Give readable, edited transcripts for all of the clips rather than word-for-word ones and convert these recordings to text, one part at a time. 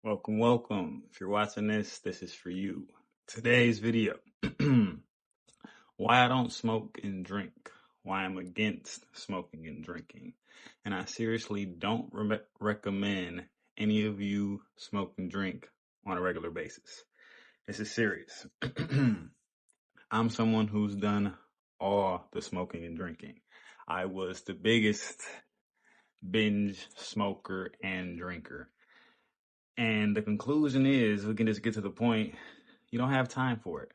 Welcome, welcome. If you're watching this is for you. Today's video, why I don't smoke and drink, why I'm against smoking and drinking. And I seriously don't recommend any of you smoke and drink on a regular basis. This is serious. I'm someone who's done all the smoking and drinking. I was the biggest binge smoker and drinker. And the conclusion is, we can just get to the point, you don't have time for it.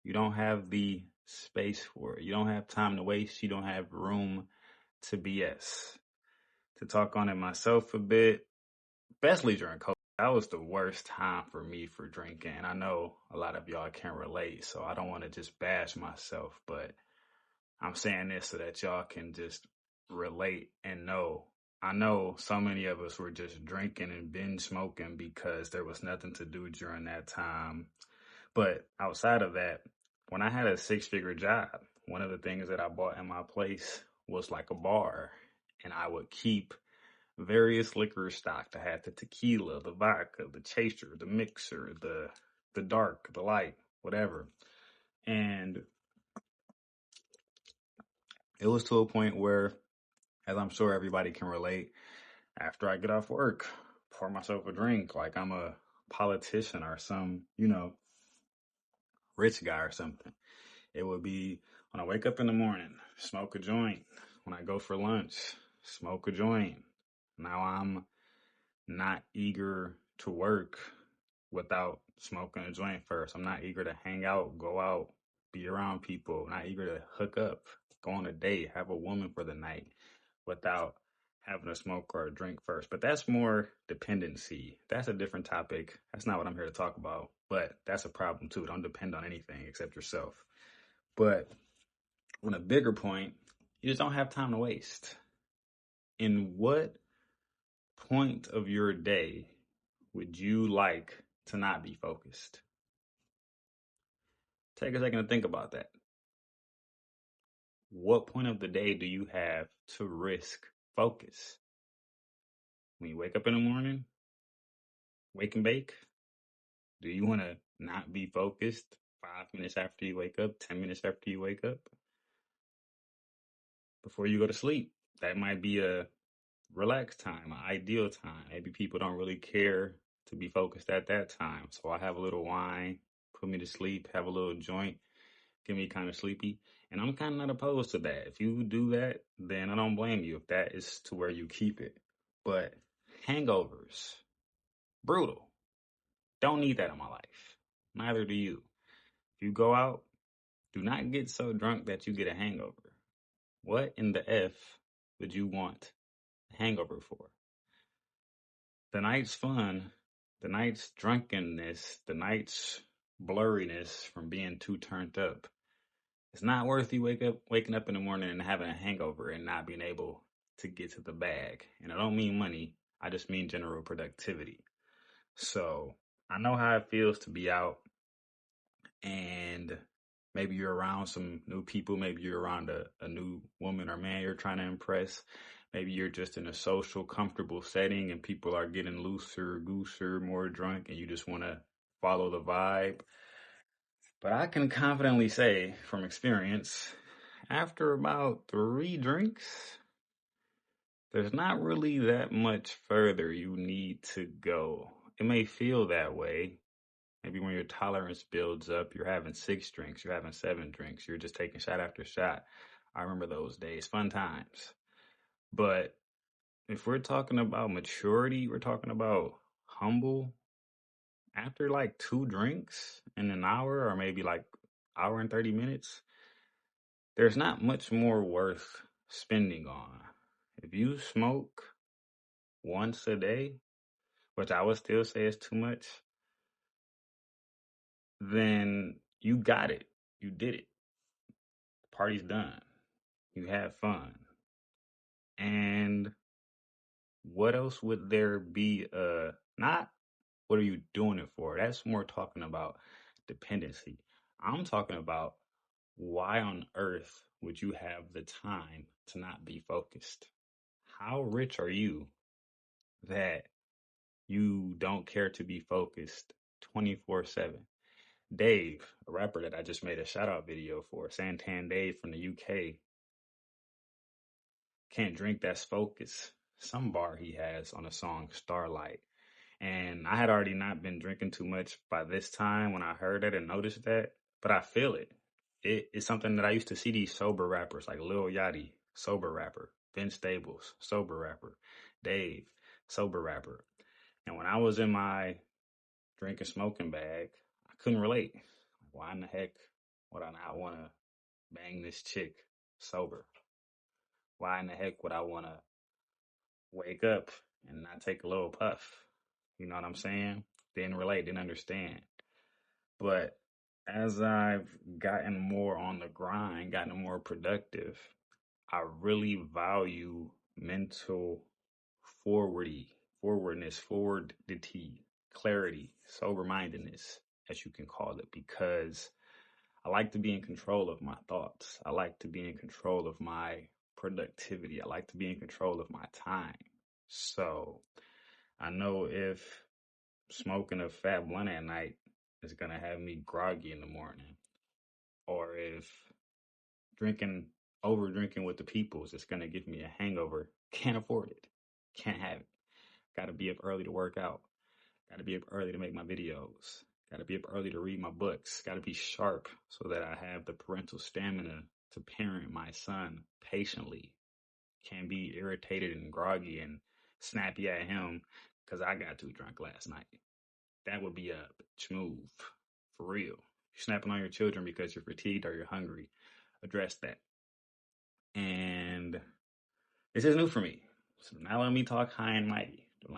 You don't have the space for it. You don't have time to waste. You don't have room to BS. To talk on it myself a bit, especially during COVID, that was the worst time for me for drinking. And I know a lot of y'all can't relate, so I don't want to just bash myself, but I'm saying this so that y'all can just relate and know. I know so many of us were just drinking and binge smoking because there was nothing to do during that time. But outside of that, when I had a 6-figure job, one of the things that I bought in my place was like a bar. And I would keep various liquor stocked. I had the tequila, the vodka, the chaser, the mixer, the dark, the light, whatever. And it was to a point where, as I'm sure everybody can relate, after I get off work, pour myself a drink like I'm a politician or some, rich guy or something. It would be when I wake up in the morning, smoke a joint. When I go for lunch, smoke a joint. Now I'm not eager to work without smoking a joint first. I'm not eager to hang out, go out, be around people. Not eager to hook up, go on a date, have a woman for the night without having a smoke or a drink first. But that's more dependency. That's a different topic. That's not what I'm here to talk about. But that's a problem too. Don't depend on anything except yourself. But on a bigger point, you just don't have time to waste. In what point of your day would you like to not be focused? Take a second to think about that. What point of the day do you have to risk focus? When you wake up in the morning, wake and bake? Do you want to not be focused 5 minutes after you wake up, 10 minutes after you wake up? Before you go to sleep, that might be a relaxed time, an ideal time. Maybe people don't really care to be focused at that time. So I have a little wine, put me to sleep, have a little joint, get me kind of sleepy. And I'm kind of not opposed to that. If you do that, then I don't blame you if that is to where you keep it. But hangovers, brutal. Don't need that in my life. Neither do you. If you go out, do not get so drunk that you get a hangover. What in the F would you want a hangover for? The night's fun, the night's drunkenness, the night's blurriness from being too turned up. It's not worth you waking up in the morning and having a hangover and not being able to get to the bag. And I don't mean money, I just mean general productivity. So I know how it feels to be out and maybe you're around some new people, maybe you're around a new woman or man you're trying to impress. Maybe you're just in a social, comfortable setting and people are getting looser, gooser, more drunk, and you just want to follow the vibe. But I can confidently say from experience, after about 3 drinks, there's not really that much further you need to go. It may feel that way. Maybe when your tolerance builds up, you're having 6 drinks, you're having 7 drinks, you're just taking shot after shot. I remember those days, fun times. But if we're talking about maturity, we're talking about humble. After like 2 drinks in an hour or maybe like hour and 30 minutes, there's not much more worth spending on. If you smoke once a day, which I would still say is too much, then you got it. You did it. The party's done. You had fun. And what else would there be? Not what are you doing it for? That's more talking about dependency. I'm talking about why on earth would you have the time to not be focused? How rich are you that You don't care to be focused 24/7. Dave, a rapper that I just made a shout out video for, Santan Dave from the UK, can't drink, that's focus. Some bar he has on the song Starlight. And I had already not been drinking too much by this time when I heard it and noticed that, but I feel it. It's something that I used to see these sober rappers like Lil Yachty, sober rapper, Vince Staples, sober rapper, Dave, sober rapper. And when I was in my drinking smoking bag, I couldn't relate. Why in the heck would I not want to bang this chick sober? Why in the heck would I want to wake up and not take a little puff? You know what I'm saying? Didn't relate, didn't understand. But as I've gotten more on the grind, gotten more productive, I really value mental forwardness, clarity, sober mindedness, as you can call it, because I like to be in control of my thoughts. I like to be in control of my productivity. I like to be in control of my time. So I know if smoking a fat blunt at night is going to have me groggy in the morning, or if drinking, over drinking with the peoples is going to give me a hangover, can't afford it, can't have it. Got to be up early to work out. Got to be up early to make my videos. Got to be up early to read my books. Got to be sharp so that I have the parental stamina to parent my son patiently. Can't be irritated and groggy and snappy at him because I got too drunk last night. That would be a bitch move. For real. You're snapping on your children because you're fatigued or you're hungry. Address that. And this is new for me. So now let me talk high and mighty. Do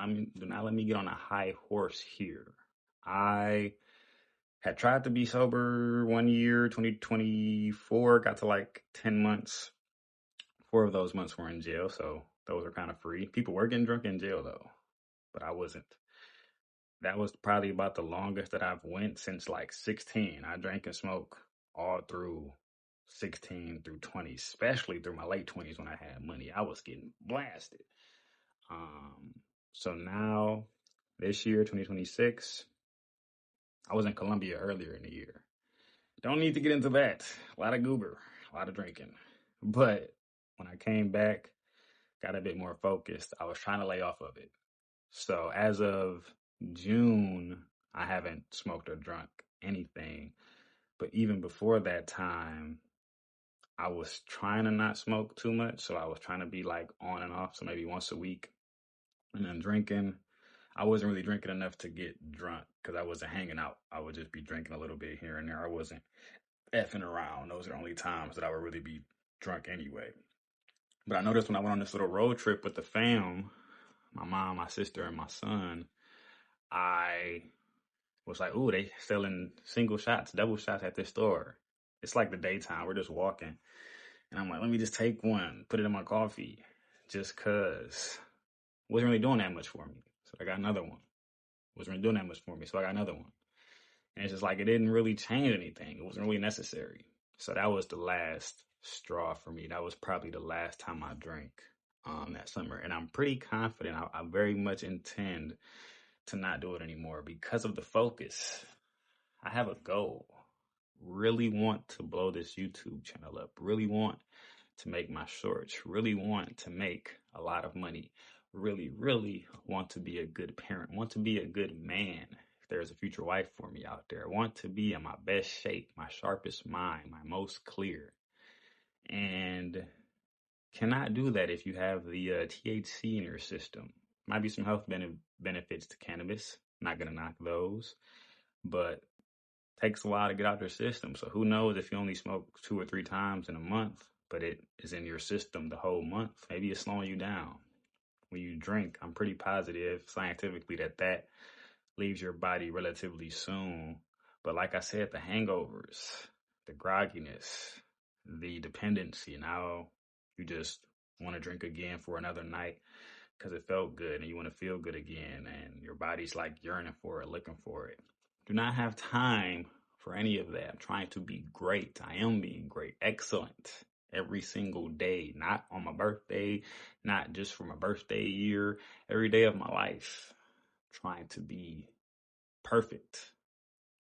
not let me get on a high horse here. I had tried to be sober 1 year, 2024, got to like 10 months. 4 of those months were in jail, so those are kind of free. People were getting drunk in jail though, but I wasn't. That was probably about the longest that I've went since like 16. I drank and smoked all through 16 through 20, especially through my late 20s when I had money. I was getting blasted. So now, this year, 2026, I was in Colombia earlier in the year. Don't need to get into that. A lot of goober, a lot of drinking. But when I came back, got a bit more focused. I was trying to lay off of it. So as of June, I haven't smoked or drunk anything. But even before that time, I was trying to not smoke too much. So I was trying to be like on and off. So maybe once a week. And then drinking, I wasn't really drinking enough to get drunk because I wasn't hanging out. I would just be drinking a little bit here and there. I wasn't effing around. Those are the only times that I would really be drunk anyway. But I noticed when I went on this little road trip with the fam, my mom, my sister, and my son, I was like, ooh, they selling single shots, double shots at this store. It's like the daytime. We're just walking. And I'm like, let me just take one, put it in my coffee, just because it wasn't really doing that much for me. So I got another one. It wasn't really doing that much for me. So I got another one. And it's just like, it didn't really change anything. It wasn't really necessary. So that was the last straw for me. That was probably the last time I drank that summer. And I'm pretty confident. I very much intend to not do it anymore because of the focus. I have a goal. Really want to blow this YouTube channel up. Really want to make my shorts. Really want to make a lot of money. Really, really want to be a good parent. Want to be a good man. If there's a future wife for me out there. Want to be in my best shape, my sharpest mind, my most clear. And cannot do that if you have the THC in your system. Might be some health benefits to cannabis. Not going to knock those. But takes a while to get out your system. So who knows if you only smoke 2 or 3 times in a month, but it is in your system the whole month. Maybe it's slowing you down. When you drink, I'm pretty positive scientifically that leaves your body relatively soon. But like I said, the hangovers, the grogginess, the dependency, now you just want to drink again for another night because it felt good and you want to feel good again and your body's like yearning for it, looking for it. Do not have time for any of that. I'm trying to be great. I am being great, excellent every single day, not on my birthday, not just for my birthday year, every day of my life. trying to be perfect,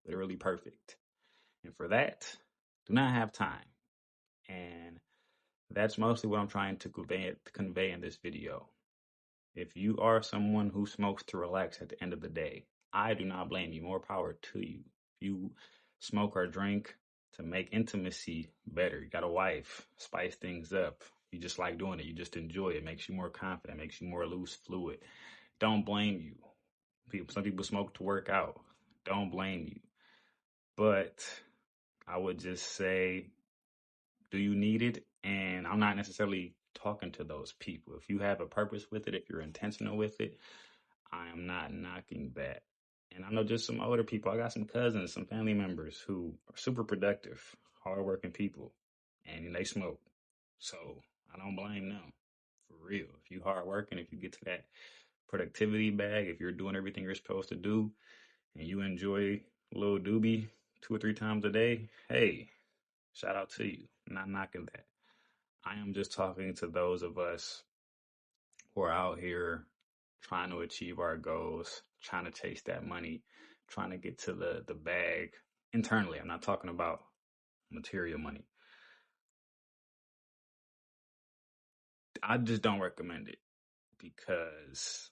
literally perfect. And for that, do not have time. And that's mostly what I'm trying to convey in this video. If you are someone who smokes to relax at the end of the day, I do not blame you. More power to you. If you smoke or drink to make intimacy better, you got a wife, spice things up. You just like doing it. You just enjoy it. Makes you more confident, makes you more loose, fluid. Don't blame you. Some people smoke to work out. Don't blame you. But I would just say, do you need it? And I'm not necessarily talking to those people. If you have a purpose with it, if you're intentional with it, I am not knocking that. And I know just some older people. I got some cousins, some family members who are super productive, hardworking people, and they smoke. So I don't blame them. For real. If you hardworking, if you get to that productivity bag, if you're doing everything you're supposed to do, and you enjoy a little doobie 2 or 3 times a day, hey, shout out to you. I'm not knocking that. I am just talking to those of us who are out here trying to achieve our goals, trying to chase that money, trying to get to the bag internally. I'm not talking about material money. I just don't recommend it because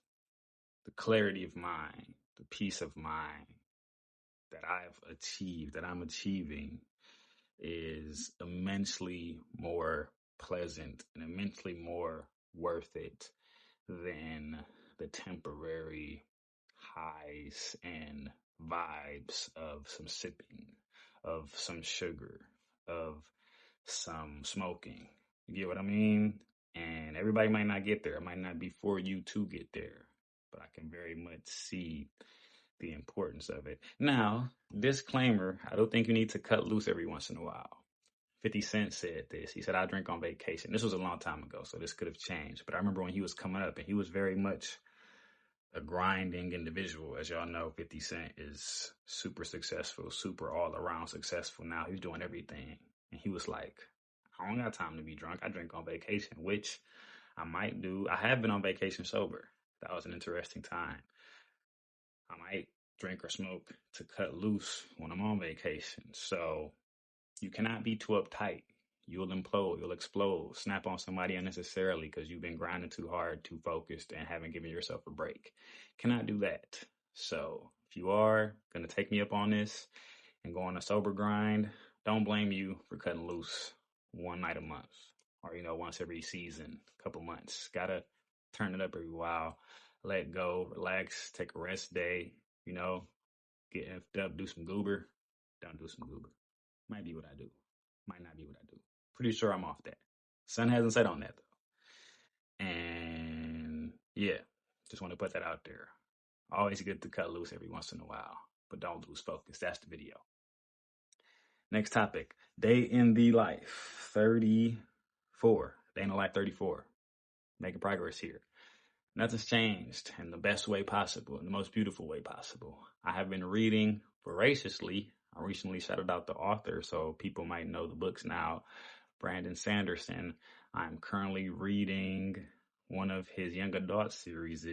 the clarity of mind, the peace of mind that I've achieved, that I'm achieving, is immensely more pleasant and immensely more worth it than the temporary highs and vibes of some sipping, of some sugar, of some smoking. You get what I mean? And everybody might not get there. It might not be for you to get there, but I can very much see the importance of it. Now, disclaimer, I don't think you need to cut loose every once in a while. 50 Cent said this. He said, I drink on vacation. This was a long time ago, so this could have changed. But I remember when he was coming up, and he was very much a grinding individual. As y'all know, 50 Cent is super successful, super all around successful. Now he's doing everything. And he was like, I don't got time to be drunk. I drink on vacation, which I might do. I have been on vacation sober. That was an interesting time. I might drink or smoke to cut loose when I'm on vacation. So you cannot be too uptight. You'll implode, you'll explode, snap on somebody unnecessarily because you've been grinding too hard, too focused, and haven't given yourself a break. Cannot do that. So if you are going to take me up on this and go on a sober grind, don't blame you for cutting loose one night a month or, once every season, couple months. Gotta turn it up every while, let go, relax, take a rest day, get effed up, do some goober. Don't do some goober. Might be what I do. Might not be what I do. Pretty sure I'm off that. Sun hasn't set on that though. And yeah, just want to put that out there. Always good to cut loose every once in a while, but don't lose focus. That's the video. Next topic, day in the life 34. Day in the life 34. Making progress here. Nothing's changed in the best way possible, in the most beautiful way possible. I have been reading voraciously. I recently shouted out the author, so people might know the books now. Brandon Sanderson. I'm currently reading one of his young adult series.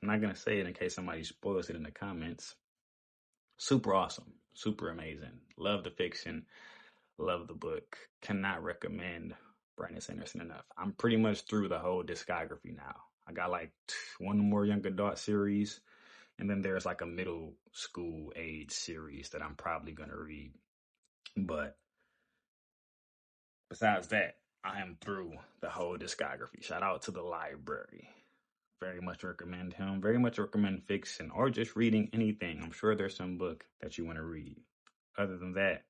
I'm not going to say it in case somebody spoils it in the comments. Super awesome. Super amazing. Love the fiction. Love the book. Cannot recommend Brandon Sanderson enough. I'm pretty much through the whole discography now. I got like one more young adult series, and then there's like a middle school age series that I'm probably going to read. But besides that, I am through the whole discography. Shout out to the library. Very much recommend him. Very much recommend fiction or just reading anything. I'm sure there's some book that you want to read. Other than that,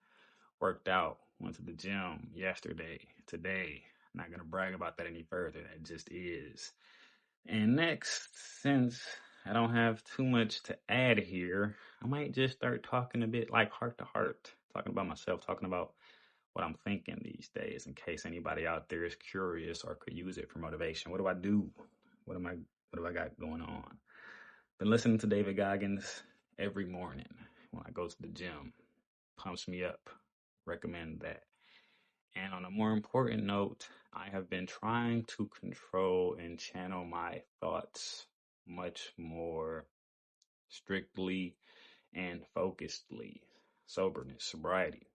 worked out, went to the gym yesterday, today. Not going to brag about that any further. That just is. And next, since I don't have too much to add here, I might just start talking a bit like heart to heart, talking about myself, talking about what I'm thinking these days in case anybody out there is curious or could use it for motivation. What do I do? What do I got going on? Been listening to David Goggins every morning when I go to the gym. Pumps me up. Recommend that. And on a more important note, I have been trying to control and channel my thoughts much more strictly and focusedly. Soberness, sobriety.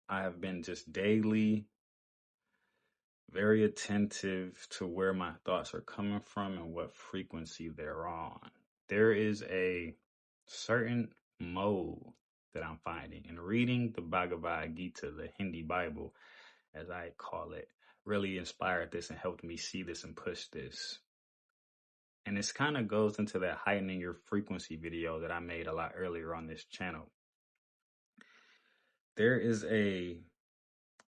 I have been just daily very attentive to where my thoughts are coming from and what frequency they're on. There is a certain mode that I'm finding. And reading the Bhagavad Gita, the Hindi Bible, as I call it, really inspired this and helped me see this and push this. And this kind of goes into that heightening your frequency video that I made a lot earlier on this channel. There is a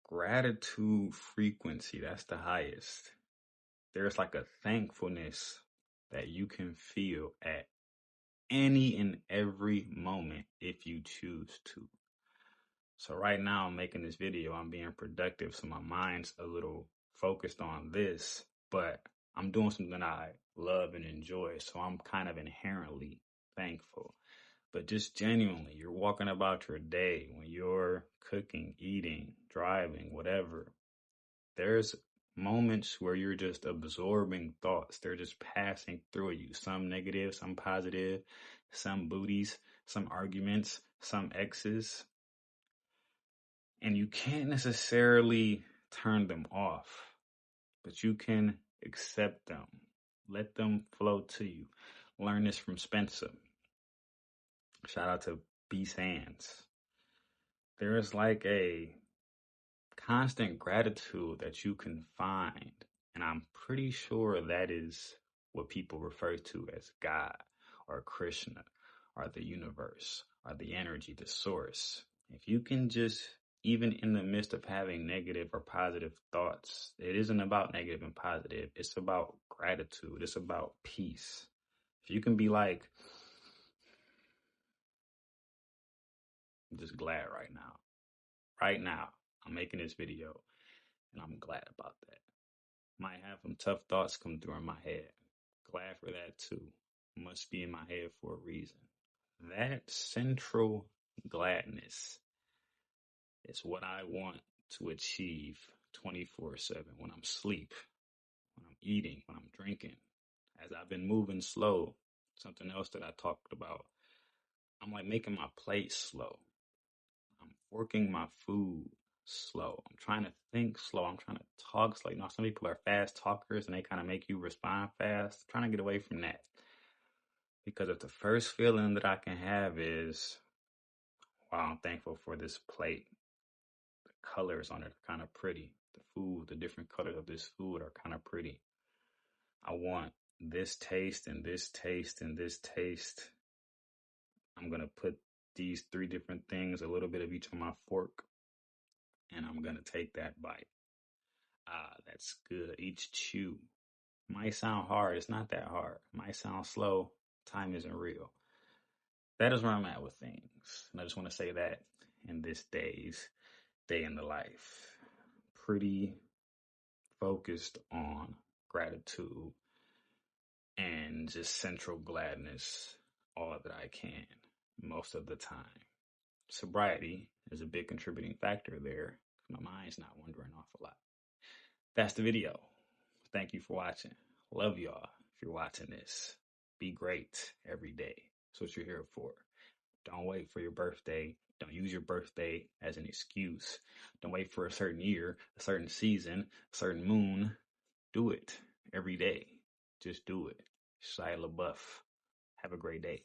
gratitude frequency that's the highest. There's like a thankfulness that you can feel at any and every moment if you choose to. So right now I'm making this video, I'm being productive, so my mind's a little focused on this, but I'm doing something I love and enjoy, so I'm kind of inherently thankful. But just genuinely, you're walking about your day, when you're cooking, eating, driving, whatever, there's moments where you're just absorbing thoughts. They're just passing through you. Some negative, some positive, some booties, some arguments, some exes. And you can't necessarily turn them off, but you can accept them. Let them flow to you. Learn this from Spencer. Shout out to B Sands. There is like a constant gratitude that you can find. And I'm pretty sure that is what people refer to as God or Krishna or the universe or the energy, the source. If you can just, even in the midst of having negative or positive thoughts, it isn't about negative and positive. It's about gratitude. It's about peace. If you can be like, I'm just glad right now. Right now, I'm making this video and I'm glad about that. Might have some tough thoughts come through in my head. Glad for that too. Must be in my head for a reason. That central gladness is what I want to achieve 24/7 when I'm asleep, when I'm eating, when I'm drinking. As I've been moving slow, something else that I talked about, I'm like making my plate slow. I'm working my food slow. I'm trying to think slow. I'm trying to talk slow. You know, some people are fast talkers and they kind of make you respond fast. I'm trying to get away from that. Because if the first feeling that I can have is, wow, I'm thankful for this plate. The colors on it are kind of pretty. The food, the different colors of this food are kind of pretty. I want this taste and this taste and this taste. I'm going to put these 3 different things, a little bit of each on my fork, and I'm going to take that bite. Ah, that's good. Each chew might sound hard. It's not that hard. Might sound slow. Time isn't real. That is where I'm at with things. And I just want to say that in this day in the life. Pretty focused on gratitude and just central gladness all that I can most of the time. Sobriety is a big contributing factor there. My mind's not wandering off a lot. That's the video. Thank you for watching. Love y'all if you're watching this. Be great every day. That's what you're here for. Don't wait for your birthday. Don't use your birthday as an excuse. Don't wait for a certain year, a certain season, a certain moon. Do it every day. Just do it. Shia LaBeouf. Have a great day.